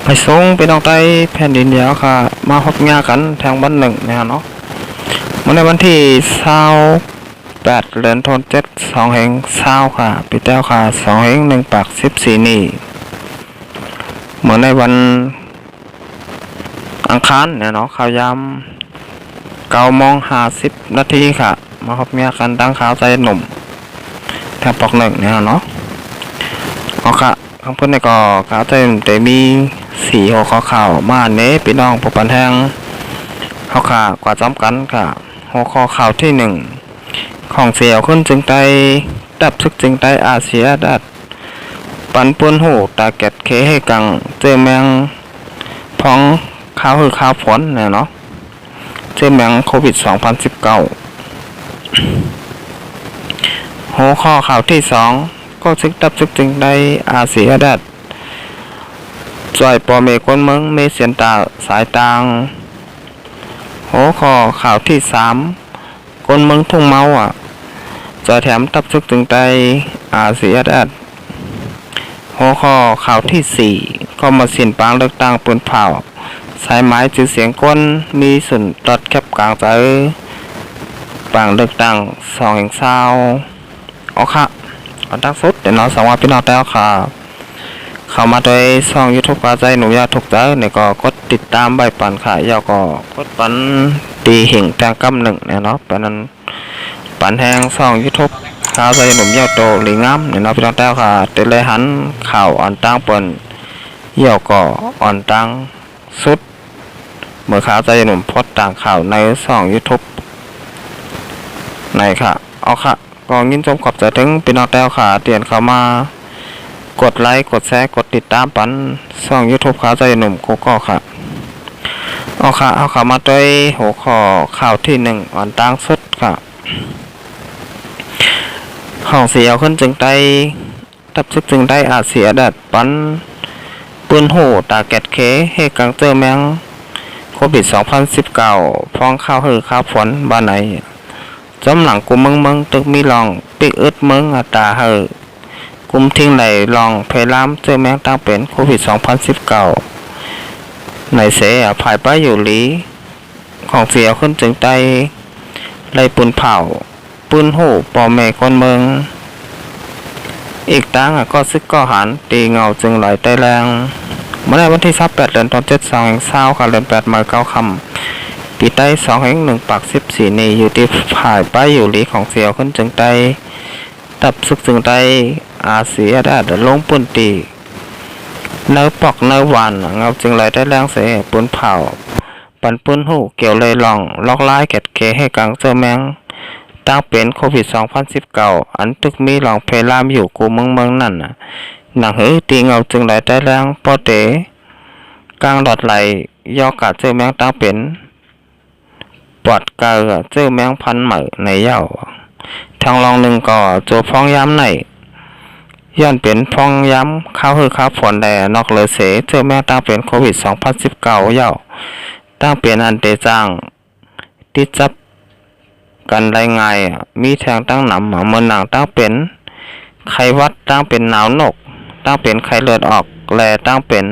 ไปส่งไปน้องใต้แผ่นดินเดียวค่ะมาพบงากันทางบ้านหนึ่งนะเนาะในวันที่28เดือนธันวาคม2แห่ง20ค่ะปีแต้วค่ะ2แห่ง1 ปาก 14นี่เหมือนในวันอังคารเนี่ยเนาะข่าวยาม9:50 นาทีค่ะมาพบงากันตั้งข่าวใจหนุ่มทางปอกหนึ่งเนี่ยเนาะเอาค่ะข้างเพื่อนในก็ข่าวใจแต่มี4หัวข้อข่าวมาเน้พี่น้องผู้ปันแทงเขาข่าวกว่าจำกันค่ะหัวข้อข่าวที่1ของเสียวขึ้นจึงไตดับซึกจึงไตอาเซียดัดปันปุนหูตาเก็ดเคให้กังเจอแมงพ้องข้าวคือข้าวฝนเนี่ยเนาะเจอแมงโควิด2019หัวข้อข่าวที่2ก็ซึกดับซึกจึงไตอาเซียดัดจอยปอเมก้นเมืองเมเสียนตาสายตางหัวข้อข่าวที่3ก้นเมืองทุ่งเมาจอยแถมตับซึกจึงไตอาเซียดัดหัวข้อข่าวที่4ก็มาสินปางเลือกตั้งปืนเผาสายไม้จือเสียงก้นมีสุนตัดแคบกลางใจปางเลือกตั้ง2แห่ง20อ๋อค่ะอันตั้งสุดเดี๋ยวน้องสองว่าพี่น้องแต้วค่ะเข้ามาโดยช่อง YouTube กาใจหนูยาถูกใจเนี่ยก็กดติดตามใบปันค่ะยาวก็กดปันตีหิ่งแตงกำหนึ่งเนี่ยเนาะเพราะนั้นปันแหงช่อง YouTube กาใจหนุ่มยาวโตหลีงามเนี่ยเนาะพี่น้องแต้วค่ะเตเลยหันข่าวอ่อนตั้งเปิ้นยาวก็อ่อนตั้งสุดเมื่อข่าวใจหนุ่มพดต่างข่าวในช่อง YouTube ในค่ะเอาค่ะก็ยินชมขอบใจถึงพี่น้องแต้วค่ะเตียนเข้ามากดไลค์กดแชร์กดติดตามปันช่อง YouTube ข่าวใจหนุ่มโกโก้ค่ะเอาค่ะมาด้วยหัวข้อข่าวที่1อ่อนตั้งสุดค่ะของเสียวขึ้นจึงได้ตับซึกจึงได้อาเสียดัดปันปืนโหตาแกดเคให้กังเจอแมงโควิด2019พ้องข้าวหือข้าวฝนบ้านไหนจำหลังกุมเมืองตึกมีลองปิกอึดเมืองตาหือกุมทิ้งไหลลองเพลามเจอแมงตั้งเป็นโควิด2019ในเสียภายป้าอยู่หลีของเสียขึ้นจึงได้ไล่ปืนเผาปืนโหปอแม่คนเมืองอีกตั้งก็ซึกก็หันตีเงาจึงไหลใต้แรงเมื่อในวันที่28เดือนธันวาคม2แห่ง20ค่ะเดือน8 มา9 คำปีใต้2แห่ง1 ปาก 14นี่อยู่ที่ภายป้าอยู่หลีของเสียวขึ้นจึงได้ตับซึกจึงได้อาเซียได้ลงปืนตีเนื้อปอกเนื้อหวานเงาจึงไหลได้แรงเสียปืนเผาปันปืนหูเกี่ยวเลยลองล็อกไล่เก็ดเคให้กังเจอแมงตั้งเป็นโควิด2019อันตึกมีลองเพลามอยู่กูเมืองนั่นหนังหือตีเงาจึงไหลได้แรงปอเตกลางหลอดไหลยอกะเจอแมงตั้งเป็นปอดเกลือเจอแมงพันเหมือในเย้าทางลองหนึ่งก่อโจฟ้องย้ำในย้อนเป็นฟ้องย้ำข้าวหือข้าวฝนแดนอกเลยเสเจอแมงตั้งเป็นโควิด2019เย้าตั้งเป็นอันเตจังติดจับกันได้ไงมีแทงตั้งหนำเมื่อหนังตั้งเป็นไข้วัดตั้งเป็นหนาวนกตั้งเป็นไข้เลือดออกแลตั้งเป็น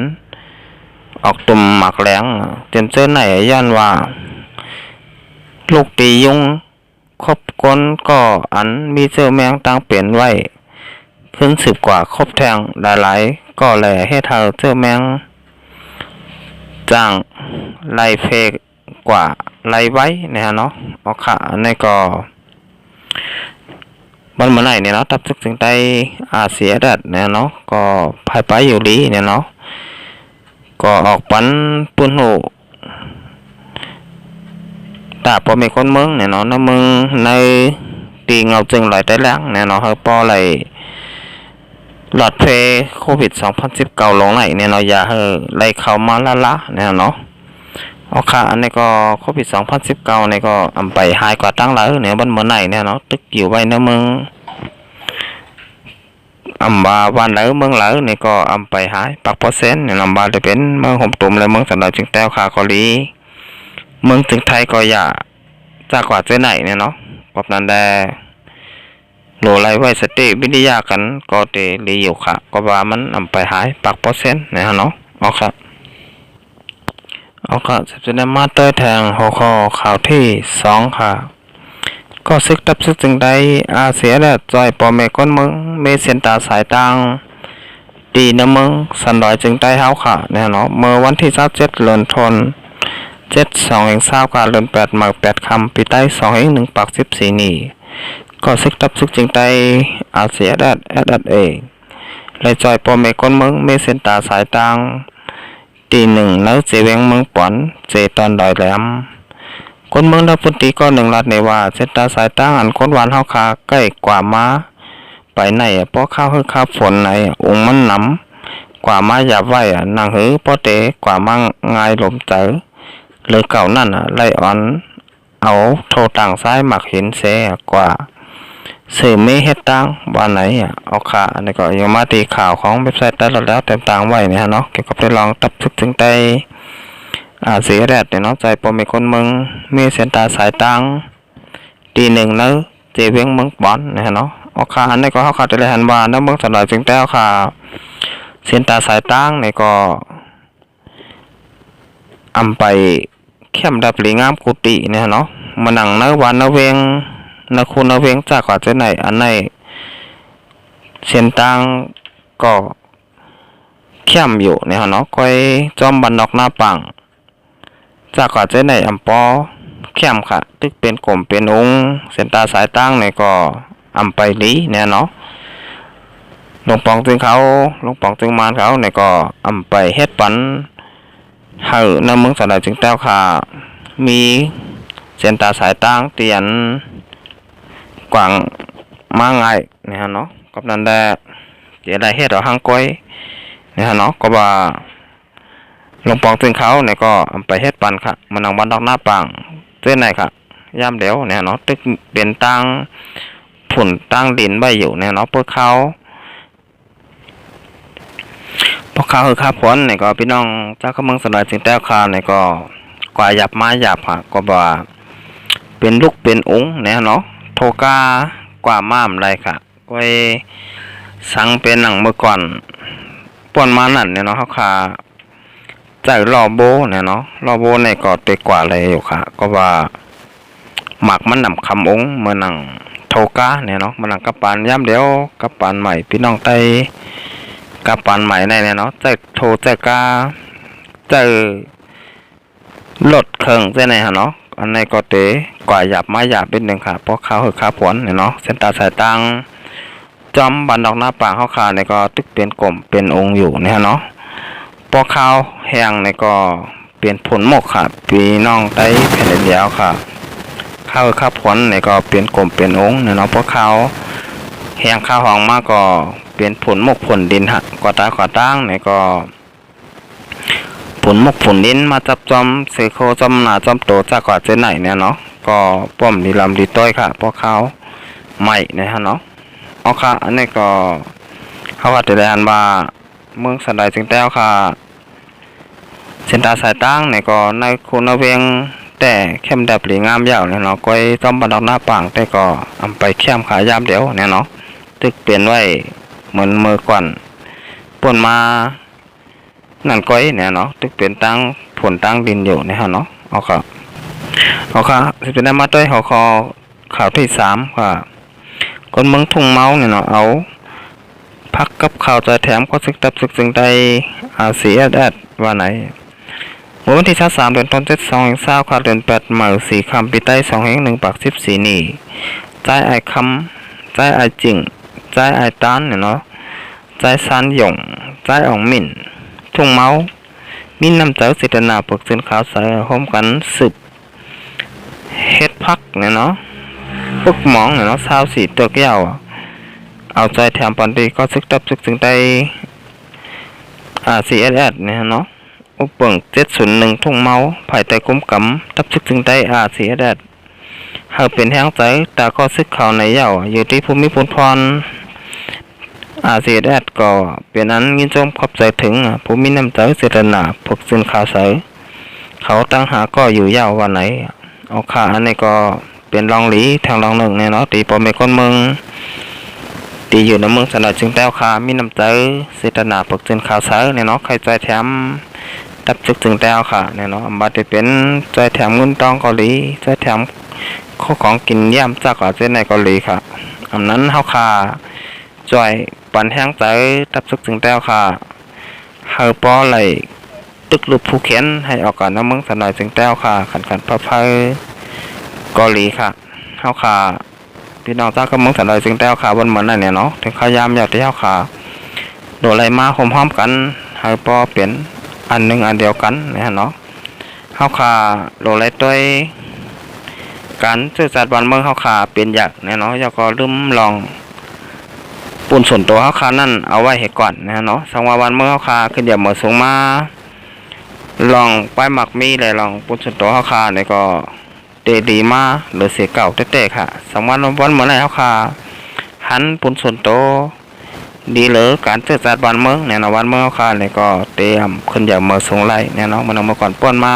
ออกตุ่มหมักแหลงเต็มเจ้าไหนย้อนว่าลูกตียุงครบก้นก็อันมีเจ้าแมงตั้งเป็นไว้ขึ้น10 กว่าครบแทงหลายๆก็แลให้เธอเจ้าแมงจ้างไล่เฟกกว่าไล่ไว้เนี่ยเนาะเอาค่ะในก็มันเมื่อไหร่เนี่ยเนาะทับซึกถึงได้อาเซียดัดเนี่ยเนาะก็ภายไปอยู่ดีเนี่ยเนาะก็ออกปันปุ้นหูตาพอมีคนเมืองเนี่ยเนาะน้ำมึงในตีเงาจึงไหลได้แรงเนี่ยเนาะเฮาปอไหลหลอดเพโควิด2019ลงไหลเนี่ยเนาะอย่าเฮอไหลเข้ามาละเนี่ยเนาะเอาค่ะอันนี้ก็โควิด2019นี่ก็อำไปหายกว่าตั้งหลายเนี่ยบนเมื่อไหร่เนี่ยเนาะตึกอยู่ไว้ในเมืองอำบาวันไหลเมืองไหลนี่ก็อำไปหายปักเปอร์เซ็นต์เนี่ยลำบาจะเป็นเมืองห่มตุ่มและเมืองสำหรับจึงแต้วขาเกาหลีเมืองถึงไทยก็อย่าจากกว่าเจ้าไหนเนี่ยเนาะปอบนั้นได้โหลไลไว้สติวิทยากันก็เตลีอยู่ค่ะก็ว่ามันอำไปหายปักเปอร์เซ็นต์เนี่ยเนาะเอาครับ เอาค่ะจะได้มาเต้ยแทงหัวข้อข่าวที่สองค่ะก็ซึกตับซึกจึงได้อาเสียและจอยปอแม่ก้นมึงเมเสียนตาสายตังดีนะมึงสันดอยจึงได้เฮาค่ะแน่เนาะเมื่อวันที่27เดือนธัน72เองทราบการเดือน8หมาก8คำปีใต้2เอง1ปัก14นี่ก็ซึกตับซึกจึงได้อาเสียและเองเลยจอยปอแม่ก้นมึงเมเสียนตาสายตังตีหนึ่งแล้วเจเวงเมืองป่อนเจตอนดอยแหลมคนเมืองดับพุนตีก็หนึ่งรัดในว่าเจตาสายตั้งอันคนหวานเฮาคาใกล้กว่ามาไปไหนเพราะข้าวคือข้าวฝนไหนองค์มันน้ำกว่ามาหยาบไหวนางหือเพราะเตกว่ามาง่ายลมเจอเลยเก่านั่นไล่อ่อนเอาโทต่างซ้ายหมักเห็นเสกว่าสื่อไม่เฮ็ดตังว่าไหนเอาค่ะอันนี้ก็ยังมาตีข่าวของเว็บไซต์แต่ละแล้วเต็มต่างไว้เนี่ยเนาะเกี่ยวกับได้ลองตับซึกถึงได้เสียแดดเนี่ยเนาะใจปมมีคนเมืองมีเส้นตาสายตังตีหนึ่งแล้วเจเวียงเมืองบอนเนี่ยเนาะเอาค่ะอันนี้ก็เขาขาดจะเลยหันว่าน้ำเมืองสลายจึงแต่เอาค่ะเส้นตาสายตังเนี่ยก็อำไปเข้มดับหลีงามกุฏิเนี่ยเนาะมานั่งเนื้อวานเนื้อเวงนักคุณนักเวงจากว่าจะไหนอันไหนเส้นตังก็เข้มอยู่เนี่ยเนาะก้อยจอมบันนอกหน้าปังจากว่าจะไหนอัมปอเข้มค่ะตึกเป็นกลมเป็นองค์เส้นตาสายตั้งเนี่ยก็อำไปลีเนี่ยเนาะหลวงปองจึงเขาหลวงปองจึงมานเขาเนี่ยก็อำไปเฮ็ดปันเฮาในเมืองสลายจึงแต้วค่ะมีเส้นตาสายตั้งเตียนกว่างมาไงเนี่ยเนาะกับนั้นได้เดี๋ยวได้เฮ็ดเอาหางก้อยเนี่ยเนาะก็ว่าหลวงปองตึงเขาเนี่ยก็ไปเฮ็ดปันค่ะมันนั่งบ้านดอกหน้าปังเจ้าไหนค่ะย่ำเดี๋ยวเนี่ยเนาะตึกเป็นตั้งผุ่นตั้งดินใบอยู่เนี่ยเนาะพวกเขาคือข้าพ้นเนี่ยก็พี่น้องเจ้าขมึงสลายจึงแต้วคาเนี่ยก็กว่าหยับไม้หยับค่ะก็ว่าเป็นลูกเป็นองค์เนี่ยเนาะโทกากว่าม้ามไรค่ะก็สังเป็นหนังเมื่อก่อนป่วนมานั่นเนี่ยเนาะเขาขาใจรอโบเนี่ยเนาะรอโบเนี่ยก็เตกว่าอะไรอยู่ค่ะก็ว่าหมักมันนำคำองค์เมื่อนังโทกาเนี่ยเนาะมันนังกับปานย่ำเดียวกับปานใหม่พี่น้องไตกับปานใหม่ในเนี่ยเนาะใจโทใจกาใจลดเครื่องใจไหนฮะเนาะอันในก็เตกว่าหยาบมาหยาบนิดนึงค่ะเพราะเขาคือข้าผลเนี่ยเนาะเส้นตาสายตังจอมบันดอกหน้าป่าเขาขาเนี่ยก็ตึกเป็นกลมเป็นองค์อยู่เนี่ยเนาะพอข้าวแห้งเนี่ยก็เปลี่ยนผลหมกค่ะพี่น้องไต้แผ่นเดียวค่ะข้าวข้าวผลเนี่ยก็เปลี่ยนกลมเป็นองค์เนี่ยเนาะพอข้าวแห้งข้าวหองมากก็เปลี่ยนผลหมกผลดินฮะก็ตาขอตั้งเนี่ยก็ผลหมกผลดินมาจับจอมเสโคจอมหนาจอมโตจากกว่าเจไหนเนี่ยเนาะก็ป้อมดีลำดีต้อยค่ะพอข้าวใหม่เนี่ยฮะเนาะเอาค่ะอันนี้ก็เขาว่าจะได้อ่านว่าเมืองสันไดจึงแต้วค่ะเส้นตาสายตั้งเนี่ยก็ในคุณเวียงแต่เข้มแบบหลีงามยาวเนี่ยเนาะก้อยต้อมบันดอกหน้าปังแต่ก็อำไปเข้มขายามเดียวเนี่ยเนาะตึกเปลี่ยนไว้เหมือนเมื่อก่อนป่นมานั่นก้อยเนี่ยเนาะตึกเปลี่ยนตั้งผลตั้งดินอยู่เนี่ยฮะเนาะเอาค่ะจะเป็นได้มาด้วยหัวข้อข่าวที่3ค่ะคนเมืองทุ่งเมาเนี่ยเนาะเอาพักกับข่าวใจแถมก็ซึกตับซึกจึงได้เสียแดดว่าไหนวันที่3เดือนธันวาคม22ค่ะเดือน8หมาย4คำปีใต้2แห่ง1ปัก14นี่ใจไอคำใจไอจริงใจไอตานเนี่ยเนาะใจซันหยงใจอ่องมิ่นทุ่งเมามีน้ำเจ้าสิทนาปึกสินขาวใสห้อมกันสืบเฮ็ดพักเนี่ยเนาะพวกหมองเนี่ยเนาะ24ตัวแก้วเอาใจแถมปันดีก็ซึกตับซึกถึงได้CSS เนี่ยเนาะอุปเปิง701ทุ่งเมาภายใต้คุ้มกำตับซึกถึงได้CSS หากเป็นแห้งใจแต่ก็ซึกเขาในเหย่าอยู่ที่ภูมิพลพรCSS ก็เป็นนั้นยินชมขอบใจถึงภูมิน้ำใจเสตนาพวกสินข่าวใสเขาตั้งหาก็อยู่เหย่าวันไหนเอาค่ะอันนี้ก็เป็นรองหลีทางรองหนึ่งเนี่ยเนาะตีปอมเมก้นเมืองตีอยู่ในเมืองสนามจึงแต้วคามีน้ำใจเสตนาปกเจนข่าวเสาเนี่ยเนาะใครใจแถม ตับซึกจึงแต้วค่ะเนี่ยเนาะบัดจะเป็นจอยแถมเงินตองเกาหลีจอยแถมข้อของกินย่ำจากเจ้าในเกาหลีค่ะอันนั้นเฮาค่ะจอยปันแห้งใจตับซึกจึงแต้วค่ะเฮาป้อไหลตึกลุบผู้เขียนให้ออกก่อนน้ำมึงสันหน่อยจึงแต้วค่ะขันพระเพอเกาหลีค่ะเฮาค่ะพี่น้องจ้าก็มึงสันหน่อยจึงแต้วค่ะวันเหมือนนั่นเนี่ยเนาะถึงขยามอยากที่เฮาค่ะโดดไหลมาหอมกันเฮาป้อเปลี่ยนอันหนึ่งอันเดียวกันนะฮะเนาะเฮาขาโหลไหลต้วยการสื่อสารบ้านเมืองเฮาขาเป็นอย่างนะเนาะแล้วก็ลืมลองปุ่นส่วนตัวเฮาขานั่นเอาไว้ให้ก่อนนะเนาะสังว่าบ้านเมืองเฮาขาขึ้นอย่าเหมือสูงมาลองป้ายหมักมีเลยลองปุ่นส่วนตัวเฮาขาเนี่ยก็ดีมาหรือเสียเก่าเต้ๆค่ะสังว่าวันเมื่อไรเฮาขาหันปุ่นส่วนตัวดีเลยการสื่อสารบ้านเมืองเนี่ยนะบ้านเมืองเขาเนี่ยก็เตรียมขึ้นอย่างเมื่อสงไรเนี่ยเนาะมันเอามาก่อนป้อนมา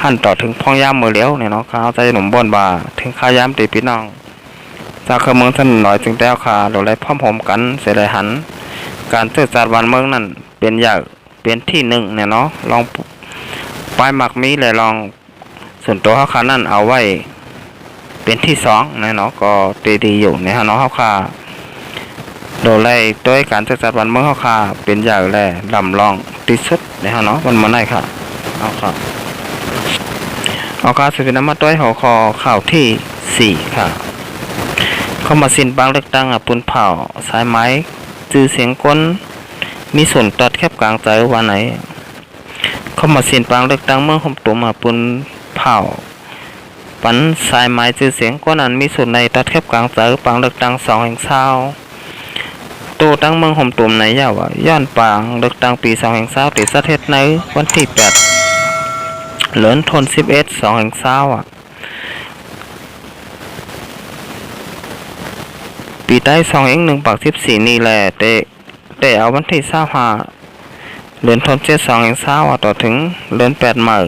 หั่นต่อถึงพ่องย่ามมือเลี้ยวเนี่ยเนาะเขาใจหนุ่มบ่นบ่าถึงข้ายามตีพี่น้องจากเมืองท่านหน่อยจึงแต้วขาโดยไรพร้อมผมกันเสียไรหันการสื่อสารบ้านเมืองนั่นเป็นอย่างเป็นที่หนึ่งเนี่ยเนาะลองป้ายหมักมีเลยลองส่วนตัวเขาขานั่นเอาไว้เป็นที่สองเนี่ยเนาะก็ดีอยู่เนี่ยเนาะเขาขาโดยไล่ด้วยการจัดจัดวันเมื่อเขาค่ะเป็นอย่างแรลำลองที่สุดนะฮะเนาะวันมาได้ค่ะเอาค่ะเอาการสืบน้ำมาด้วยหัวคอข่าวที่4ค่ะเข้ามาสินบางเลือกตั้งปุ่นเผาสายไม้จื้อเสียงก้นมีส่วนตัดแคบกลางใจวันไหนเข้ามาสินบางเลือกตั้งเมื่อห่มตุ่มปุ่นเผาปันสายไม้จื้อเสียงก้นนั้นมีส่วนในตัดแคบกลางใจบางเลือกตั้ง2 แห่งเศร้าตัวตั้งเมืองห่มตุ่มในยาวย้อนปางเลือกตั้งปี2 แห่งเศร้าติดสะเทศในวันที่8เหลือนทน11 2 แห่งเศร้าปีใต้2 แห่ง1 ปัก14นี่แหละแต่เอาวันที่25เหลือนทน7 2 แห่งเศร้าต่อถึงเหลือน8 มื้อ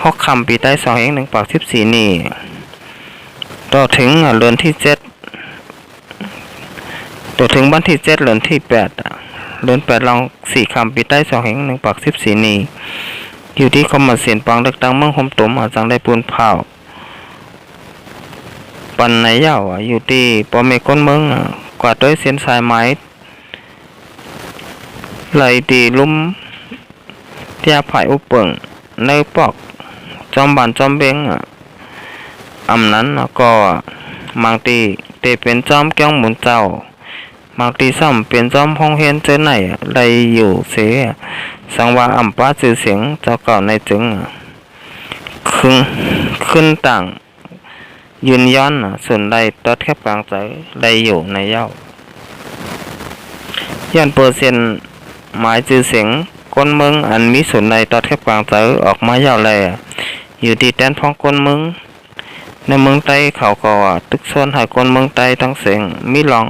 6 ค่ำปีใต้2 แห่ง1 ปัก14นี่ต่อถึงเหลือนที่7ตัวถึงวันที่7เดือนที่8เดือน8ลอง4 ค่ำปีใต้2 แห่ง1 ปัก14นี่อยู่ที่คอมมาเสียนปังเลือกตั้งเมืองห่มตุ่มจังได้ปูนเผาปันในยาวอยู่ที่ปอเมก้นเมืองกว่าด้วยเส้นสายไม้ไหลตีลุ่มเทียผายอุปเปิงในปอกจอมบานจอมเบงอำนั้นก็บางทีเตเป็นจอมแก้วหมุนเจ้าบางทีซ้ำเป็นจอมห้องเฮียนเจอไหนไรอยู่เสียสังว่าอ่ำป้าจื่อเสียงเจ้าเก่าในจึงขึ้นต่างยืนย้อนส่วนใดตัดแคบกลางใจไรอยู่ในเย้าย้อนเปอร์เซ็นต์หมายจื่อเสียงก้นเมืองอันมีส่วนใดตัดแคบกลางใจออกมาเย้าแลอยู่ที่แดนพ้องก้นเมืองในเมืองใต้เขาก็ตึกส่วนหายก้นเมืองใต้ทั้งเสียงมีลอง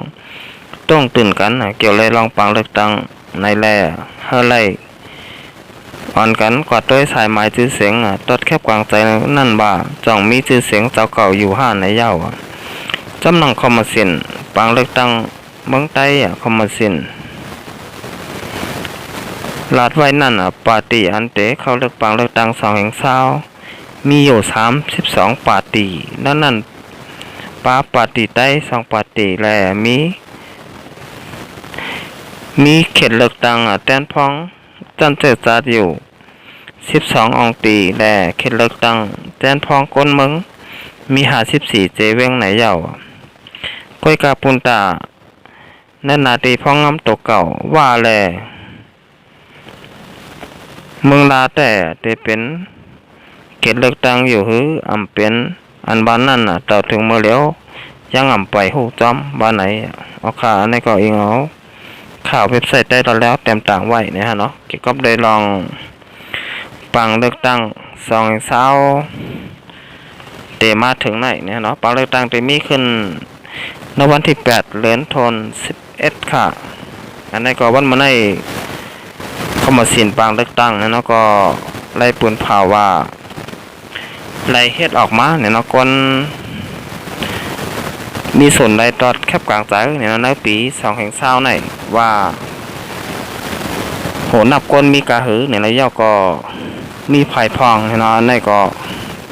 ต้องตื่นกันเกี่ยวเลยลองปังเลือกตั้งในแร่เฮไลอ่อนกันกว่าด้วยสายไม้จื้อเสียงตัดแคบกวางใจนั่นบ่าจ่องมีจื้อเสียงเจ้าเก่าอยู่5ในเย้าจำนองคอมมาสินปังเลือกตั้งเมืองใต้คอมมาสินลาดไว้นั่นปาร์ตี้อันเตเขาเลือกปังเลือกตั้ง2 แห่งเศร้ามีอยู่32 ปาร์ตี้นั่นปาร์ตี้ใต้2 ปาร์ตี้แลมีเขตเลือกตั้งแตนพองจันเจอจัดอยู่12 องตีและเขตเลือกตั้งแตนพองก้นเมืองมี54 เจเวงไหนเย้าก้อยกาปุนตานั่นนาตีพองงำตกเก่าว่าแลเมืองลาแต่เป็นเขตเลือกตั้งอยู่หืออำเป็นอันบ้านนั่นต่อถึงเมื่อแล้วยังอำไปหูจอมบ้านไหนเอาขาในก็เองเอาข่าวเว็บไซต์ได้แล้วเต็มต่างไว้นะฮะเนาะเกี่ยวกับได้ลองปังเลือกตั้ง2 แห่งเศร้าเตมาถึงไหนเนี่ยเนาะปังเลือกตั้งเตมีขึ้นในวันที่8เดือนธันวาคม11ค่ะอันนี้ก็วันมาในเข้ามาสินปังเลือกตั้งนะเนาะก็ไล่ปืนเผาว่าไล่เฮ็ดออกมาเนี่ยเนาะคนมีส่วนใดตอดแคบกลางใจเนี่ยในปี2 แห่งเศร้าไหนว่า โหนับก้นมีกะหือเนี่ยแล้วย่อก็มีไผ่พองเนาะในก็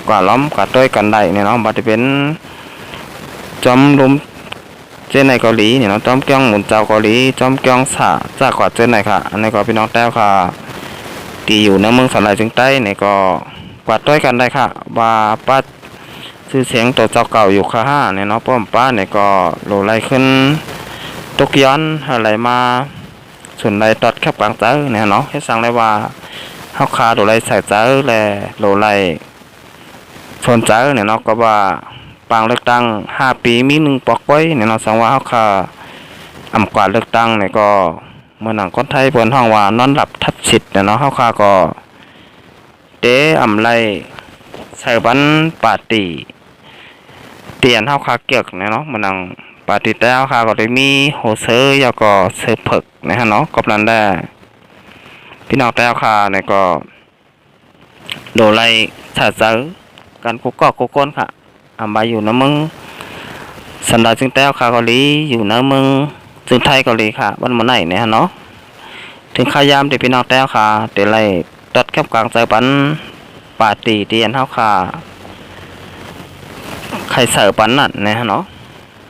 กว่าล้อมกว่าต้วยกันได้เนี่ยเนาะบัดจะเป็นจอมลุมเจ้าในเกาหลีเนี่ยเนาะจอมเกียงหมุนเจ้าเกาหลีจอมเกียงสาจากกว่าเจ้าในค่ะอันนี้ก็พี่น้องแต้วค่ะที่อยู่ในเมืองสันไหลจึงใต้เนี่ยก็กว่าต้วยกันได้ค่ะว่าป้าชื่อเสียงตัวเจ้าเก่าอยู่ค่ะห้าเนี่ยเนาะป้อมป้าเนี่ยก็โหลไล่ขึ้นตกย้อนอะไรมาส่วนใดตอดแคบกลางเจ้าเนี่ยเนาะให้สั่งเลยว่าเฮาคาโหลไล่ใส่เจ้าแลโหลไล่ชนเจ้าเนี่ยเนาะก็ว่าปางเลือกตั้ง5 ปีมี1ปอกไว้เนี่ยเนาะสังว่าเฮาคาอำกว่าเลือกตั้งเนี่ยก็เมื่อหนังคนไทยเพิ่นฮ้องว่านอนหลับทับฉิดเนี่ยเนาะเฮาคาก็เตอำไล่ใส่บันปาร์ตี้เตียนเฮาคาเกียกเนี่ยเนาะมื้อนั้นปาร์ตี้แต่เฮาคาก็ได้มีโหเซอร์แล้วก็เซอร์เพิกนะฮะเนาะกับนั้นได้พี่น้องแต่เฮาคาเนี่ยก็โดไล่ถ้าเจอกันกุกกอกกุกก้นค่ะอำบาอยู่นำมึงสันดาจึงแต่เฮาคาเกาหลีอยู่นำมึงจึงไทยเกาหลีค่ะวันมื้อไหนเนี่ยฮะเนาะถึงขายามที่พี่น้องแต่เฮาคาได้ไล่ตัดแคบกลางใจปันปาร์ตี้เตียนเฮาคาใครเสิร์ฟปันนั่นนะฮะเนาะ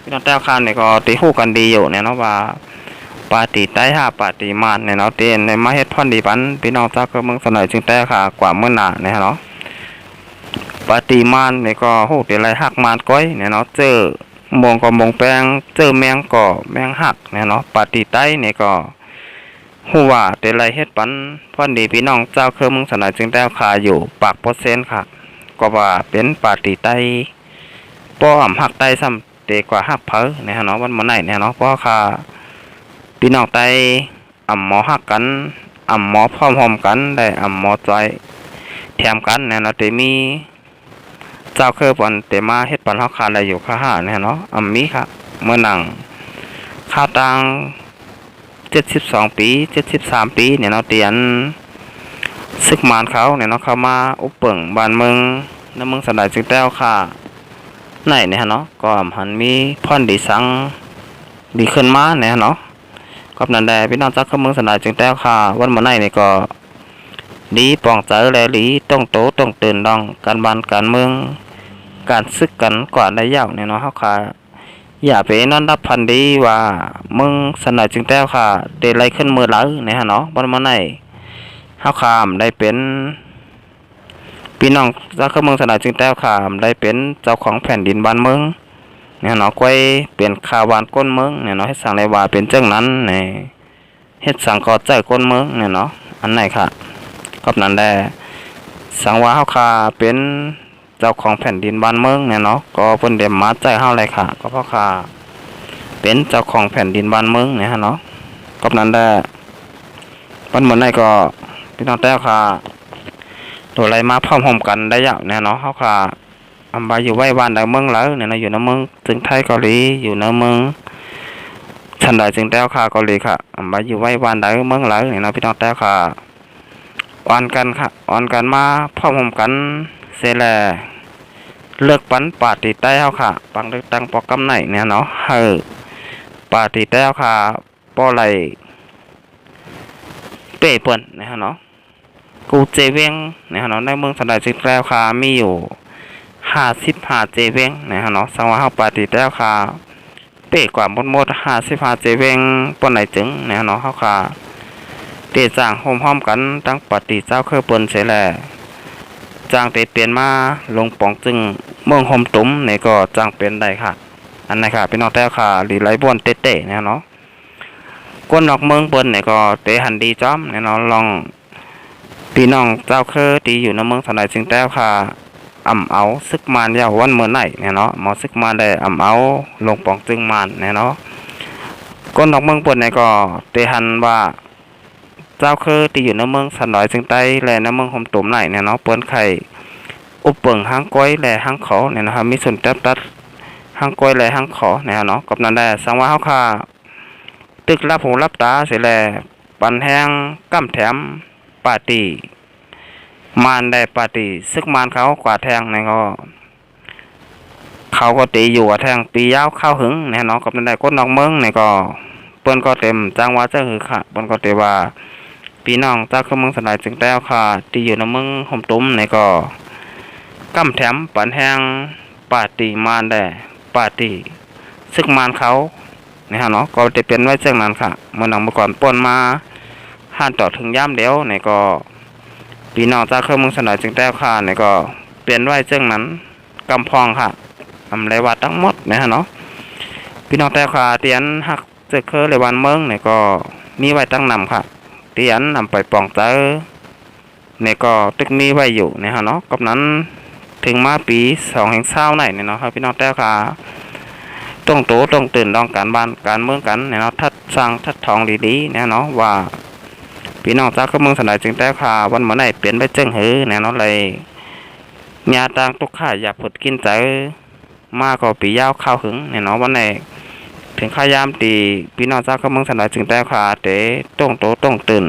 พี่น้องแต้วคานเนี่ยก็ตีคู่กันดีอยู่เนี่ยเนาะว่าปาร์ตี้ใต้5ปาร์ตี้มานเนี่ยเนาะเตียนในมาเฮ็ดพรดีปันพี่น้องจากเมืองสนอยจึงแต่ค่ะกว่าเมื่อหน้าเนี่ยเนาะปาร์ตี้มานเนี่ยก็โหเดี๋ยวไรหักมานก้อยเนี่ยเนาะเจอมงก็มงแปงเจอแมงก็แมงหักเนี่ยเนาะปาร์ตี้ใต้เนี่ยก็ฮู้ว่าเดี๋ยวไรเฮ็ดปันพรดีพี่น้องเจ้าเมืองสนอยจึงแต่ค่ะอยู่ปาก%ค่ะก็ว่าเป็นปาร์ตี้ใต้ป้อมหักใต้ซ้ำเตกว่าหักเผอเนี่ยเนาะวันมื้อไหนเนี่ยเนาะเพราะค่ะพี่น้องใต้หมอหักกันหมอพร้อมๆกันได้หมอใจแถมกันเนี่ยเนาะแต่มีเจ้าปอนแต่มาเฮ็ดปันเฮาคาได้อยู่ค่ะห้าเนี่ยเนาะมีค่ะเมื่อหนังข้าวตัง72 ปี73 ปีเนี่ยเนาะเตียนศึกมารเขาเนี่ยเนาะเข้ามาอุปเปิงบ้านเมืองในเมืองสันดาจึงแต้วค่ะไหนเนี่ยเนาะก็หันมีพรดีสังดีขึ้นมาเนี่ยเนาะกับนันแดพี่น้องจากเมืองสนายจึงแต้วค่ะวันมื้อไหนนี่ก็ดีปองเจอแลหลีต้องโตต้องตื่นดองการบ้านการเมืองการซึกกันกว่าได้ยาวเนี่ยเนาะเฮาค่ะอย่าไปนอนรับพันดีว่าเมืองสนายจึงแต้วค่ะได้ไล่ขึ้นมือหลังเนี่ยเนาะวันมื้อไหนเฮาค่ะได้เป็นพี่น้องจากเมืองสนายจึงแต้วค่ะได้เป็นเจ้าของแผ่นดินบ้านเมืองเนี่ยเนาะก้อยเปลี่ยนข่าววานก้นเมืองเนี่ยเนาะให้สั่งเลยว่าเป็นจังนั้นเนี่ยเฮ็ดสั่งก็ใจก้นเมืองเนี่ยเนาะอันไหนค่ะกับนั้นได้สั่งว่าเฮาค่ะเป็นเจ้าของแผ่นดินบ้านเมืองเนี่ยเนาะก็เพิ่นได้มาใจเฮาเลยค่ะก็เพราะค่ะเป็นเจ้าของแผ่นดินบ้านเมืองเนี่ยฮะเนาะกับนั้นได้วันเหมือนไหนก็พี่น้องแต่ค่ะโดยไรมาพร้อมๆกันได้ยาวเนี่ยเนาะเฮาค่ะอำบาอยู่ไว้บ้านใดเมืองแล้วเนี่ยนะอยู่ในเมืองจึงไทยเกาหลีอยู่ในเมืองชันใดจึงแต้วค่ะเกาหลีค่ะอำบาอยู่ไว้บ้านใดเมืองแล้วเนี่ยนะพี่น้องแต้วค่ะอ่อนกันค่ะอ่อนกันมาพร้อมกันเสร็จแล้วเลือกปันปาร์ตี้ใต้เฮาค่ะปังเลือกตั้งปอกกำไหนเนี่ยเนาะปาร์ตี้ใต้เฮาค่ะป้อไหลเป้เปิ้นนะฮะเนาะกูเจเวงนะฮะเนาะในเมืองชันใดจึงแต้วค่ะมีอยู่55 เจเวงนะฮะเนาะสังว่าเฮาปาร์ตี้แล้วค่ะเป๊ะกว่าหมด55 เจเวงปานไหนจึงนะฮะเนาะเฮาค่ะเตจ้างโฮมๆกันตั้งปาร์ตี้เจ้าเปิ้นเสียแลจ้างเตเปลี่ยนมาลงปองจึงเมืองโฮมตุ้มนี่ก็จ้างเป็นได้ค่ะอันไหนค่ะพี่น้องแต่ค่ะหลีไหลบ่วนเตะๆนะเนาะก้นนอกเมืองเปิ้นนี่ก็เตหันดีจ้อมนะเนาะลองพี่น้องเจ้าที่อยู่ในเมืองสนายจึงแต่ค่ะเอาซึกมานยาววันเมื่อไหนเนี่ยเนาะหมอซึกมานได้เอาลงปองจึงมานเนี่ยเนาะก้นนอกเมืองปนเนี่ยก็เตหันว่าเจ้าที่อยู่ในเมืองสันดอยจึงใต้และในเมืองหมตุ่มไหนเนี่ยเนาะเปิ้นไข่อุปเปิงหางก้อยและหางขอเนี่ยนะครับมีส่วนตัดหางก้อยและหางขอเนี่ยเนาะกับนั้นได้สังว่าเฮาค่ะตึกรับหูรับตาเสียแลปันแห้งกั้มแถมปาร์ตี้มานได้ปาร์ตี้ซึกมานเขากว่าแทงเนี่ยก็เขาก็ตีอยู่แทงปียาวเข้าหึงเนี่ยเนาะกับนั้นได้ก้นนอกเมืองเนี่ยก็เปิ้นก็เต็มจ้างว่าเจ้าคือค่ะเปิ้นก็เตว่า พี่น้องจากเมืองสลายจึงแล้วค่ะที่อยู่ในเมืองห่มตุ้มในก็กำแถมปันแห้งปาตีมานได้ปาตีซึกมานเขานะฮะเนาะก็จะเป็นไว้เช่นนั้นค่ะเมื่อหนังเมื่อก่อนป่นมาห้านต่อถึงย่ามเดียวในก็พี่น้องจากเมืองสลายจึงแล้วค่ะในก็เปลี่ยนไว้เช่นนั้นกำพองค่ะทำไรวัดทั้งหมดนะฮะเนาะพี่น้องแต่ค่ะเตียนหักเจอเคอเลยวันเมืองเนี่ยก็มีไว้ตั้งนำค่ะเตียนนำไปปองเจอเนี่ยก็ตึกมีไว้อยู่เนี่ยฮะเนาะกับนั้นถึงมาปี2020เนี่ยเนาะครับพี่น้องแต่ค่ะต้องโตต้องตื่นต้องการบ้านการเมืองกันเนี่ยเนาะทัดสร้างทัดทองดีๆเนี่ยเนาะว่าพี่น้องจากเมืองสนายจึงแต่ค่ะวันเมื่อไหร่เปลี่ยนไปเจิงหือเนี่ยเนาะเลยญาต่างตุกข่าอยากผุดกินใจมากกว่าปียาวข้าวหึงเนี่ยเนาะวันไหนถึงข้ายามตีพี่น้องจากเมืองสนายจึงแต่ค่ะเตะต้องโตต้องตื่น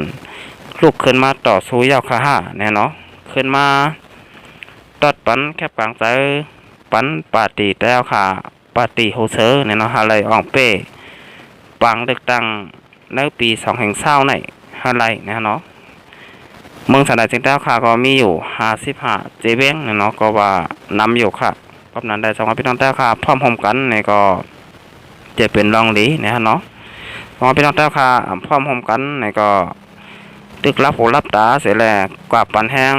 ลุกขึ้นมาต่อสู้ยาวข้าห้าเนี่ยเนาะขึ้นมาตัดปันแคบกลางใจปันปาตีแล้วค่ะปาตีโฮเซอร์เนี่ยเนาะอะไรอ่องเป้ปังเด็กตังในปี2020ในอะไรเนี่ยเนาะเมืองสนายจึงแล้วค่ะก็มีอยู่55เจเบ้งเนี่ยเนาะก็ว่านำอยู่ค่ะเพราะนั้นได้สองพี่น้องแต่ค่ะพร้อมกันเนี่ยก็จะเป็นรองหลีเนี่ยเนาะสองพี่น้องแต่ค่ะพร้อมกันเนี่ยก็ตึกรับหูรับตาเสียแหละกว่าปันแห้ง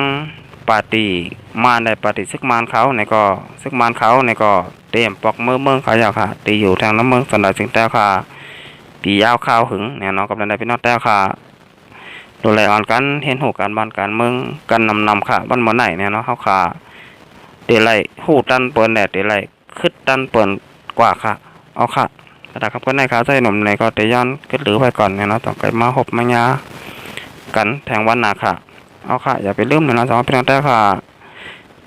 ปาตีมาได้ปาตีซึกมานเขาในก็ซึกมานเขาในก็เตรียมปอกเมืองเขาอยากค่ะตีอยู่ทางน้ำเมืองสนายจึงแต่ค่ะตียาวข้าวหึงเนี่ยเนาะกับนั้นได้พี่น้องแต่ค่ะดูแลอ่อนกันเห็นหูการบ้านการเมืองกันนำค่ะบ้านเมืองไหนเนี่ยเนาะเขาค่ะเดี๋ยวไรหูตันเปิดแดดเดี๋ยวไรขึ้นตันเปิดกว่าค่ะเอาค่ะแต่ครับก็ในขาใจหนุ่มในก็เตย้อนก็หรือไปก่อนเนี่ยเนาะต้องไปมาหบมายากันแทงวันหนาค่ะเอาค่ะอย่าไปลืมเลยนะสองพี่น้องแต่ค่ะ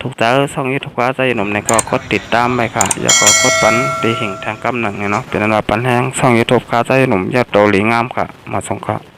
ถูกใจช่องยูทูบขาใจหนุ่มในก็กดติดตามไปค่ะอย่าก็กดปันตีหิ่งทางกำหนังเนี่ยเนาะเป็นอันว่าปันแห้งช่องยูทูบขาใจหนุ่มยอดโตหลีงามค่ะมาส่งค่ะ